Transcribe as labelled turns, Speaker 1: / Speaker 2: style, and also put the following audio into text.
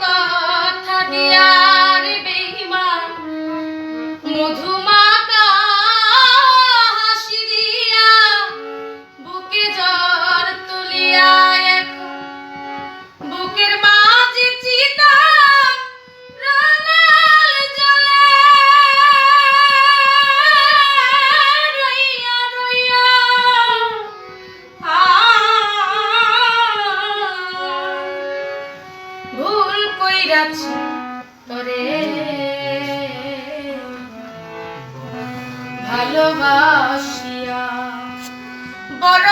Speaker 1: কথা দিয়া রে বেঈমান মধুমাকা হাসি দিয়া বুকে জ্বর তুলিয়া বুকের মাঝে চিতা রাঙাল জ্বলে রইয়া রইয়া ভুল কইরাছি তরে ভালোবাসিয়া বড়